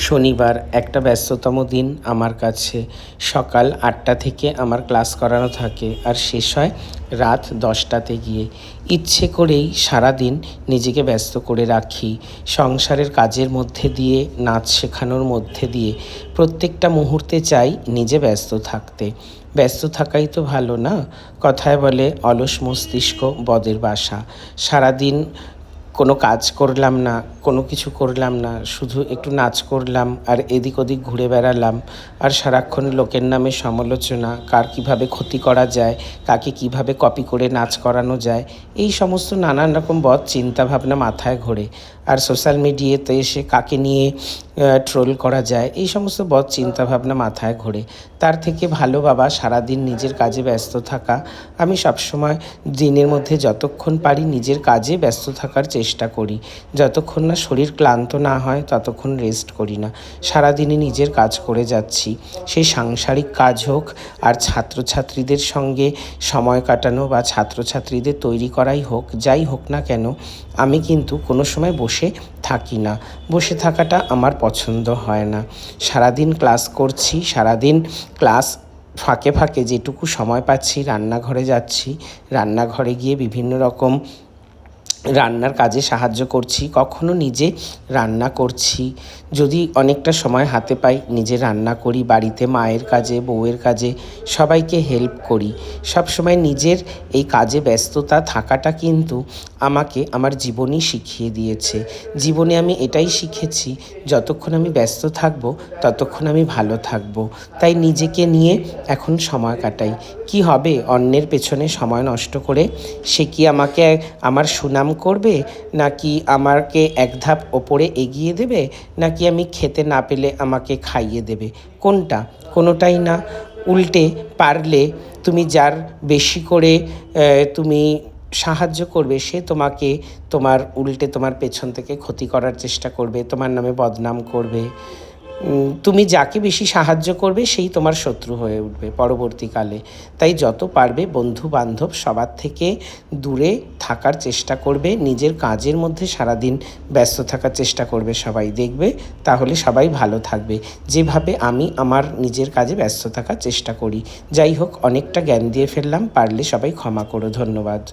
শনিবার একটা ব্যস্ততম দিন আমার কাছে। সকাল ৮টা থেকে আমার ক্লাস করানো থাকে আর শেষ হয় রাত ১০টাতে গিয়ে। ইচ্ছে করেই সারাদিন নিজেকে ব্যস্ত করে রাখি। সংসারের কাজের মধ্যে দিয়ে, নাচ শেখানোর মধ্যে দিয়ে প্রত্যেকটা মুহূর্তে চাই নিজে ব্যস্ত থাকতে। ব্যস্ত থাকাই তো ভালো, না? কথায় বলে অলস মস্তিষ্ক বদের বাসা। সারাদিন কোনো কাজ করলাম না, কোনো কিছু করলাম না, শুধু একটু নাচ করলাম আর এদিক ওদিক ঘুরে বেড়ালাম আর সারাক্ষণ লোকের নামে সমালোচনা, কার কীভাবে ক্ষতি করা যায়, কাকে কীভাবে কপি করে নাচ করানো যায়, এই সমস্ত নানান রকম বদ চিন্তাভাবনা মাথায় ঘোরে। আর সোশ্যাল মিডিয়াতে এসে কাকে নিয়ে ট্রোল করা যায়, এই সমস্ত বদ চিন্তাভাবনা মাথায় ঘোরে। তার থেকে ভালো বাবা সারাদিন নিজের কাজে ব্যস্ত থাকা। আমি সবসময় দিনের মধ্যে যতক্ষণ পারি নিজের কাজে ব্যস্ত থাকার চেষ্টা করি। যতক্ষণ না শরীর ক্লান্ত না হয় ততক্ষণ রেস্ট করি না। সারাদিনই নিজের কাজ করে যাচ্ছি, সেই সাংসারিক কাজ হোক আর ছাত্রছাত্রীদের সঙ্গে সময় কাটানো বা ছাত্রছাত্রীদের তৈরি করাই হোক, যাই হোক না কেন, আমি কিন্তু কোনো সময় বসে থাকি না। বসে থাকাটা আমার পছন্দ হয় না। সারাদিন ক্লাস করছি, সারাদিন ক্লাস ফাঁকে ফাঁকে যেটুকু সময় পাচ্ছি রান্নাঘরে যাচ্ছি, রান্নাঘরে গিয়ে বিভিন্ন রকম রান্নার কাজে সাহায্য করছি, কখনো নিজে রান্না করছি। যদি অনেকটা সময় হাতে পাই নিজে রান্না করি, বাড়িতে মায়ের কাজে, বউয়ের কাজে সবাইকে হেল্প করি। সবসময় নিজের এই কাজে ব্যস্ততা থাকাটা কিন্তু আমাকে আমার জীবনই শিখিয়ে দিয়েছে। জীবনে আমি এটাই শিখেছি, যতক্ষণ আমি ব্যস্ত থাকব ততক্ষণ আমি ভালো থাকব। তাই নিজেকে নিয়ে এখন সময় কাটাই। কি হবে অন্যের পেছনে সময় নষ্ট করে? সে কি আমাকে আমার সুনাম করবে, নাকি আমাকে এক ধাপ ওপরে এগিয়ে দেবে, নাকি আমি খেতে না পেলে আমাকে খাইয়ে দেবে? কোনটা? কোনোটাই না। উল্টে পারলে তুমি যার বেশি করে তুমি সাহায্য করবে, সে তোমাকে উল্টে তোমার পেছন থেকে ক্ষতি করার চেষ্টা করবে, তোমার নামে বদনাম করবে। তুমি যাকে বেশি সাহায্য করবে সেই তোমার শত্রু হয়ে উঠবে পরবর্তীকালে। তাই যত পারবে বন্ধু বান্ধব সবার থেকে দূরে থাকার চেষ্টা করবে, নিজের কাজের মধ্যে সারাদিন ব্যস্ত থাকার চেষ্টা করবে সবাই, দেখবে তাহলে সবাই ভালো থাকবে। যেভাবে আমি আমার নিজের কাজে ব্যস্ত থাকার চেষ্টা করি। যাই হোক, অনেকটা জ্ঞান দিয়ে ফেললাম, পারলে সবাই ক্ষমা করো। ধন্যবাদ।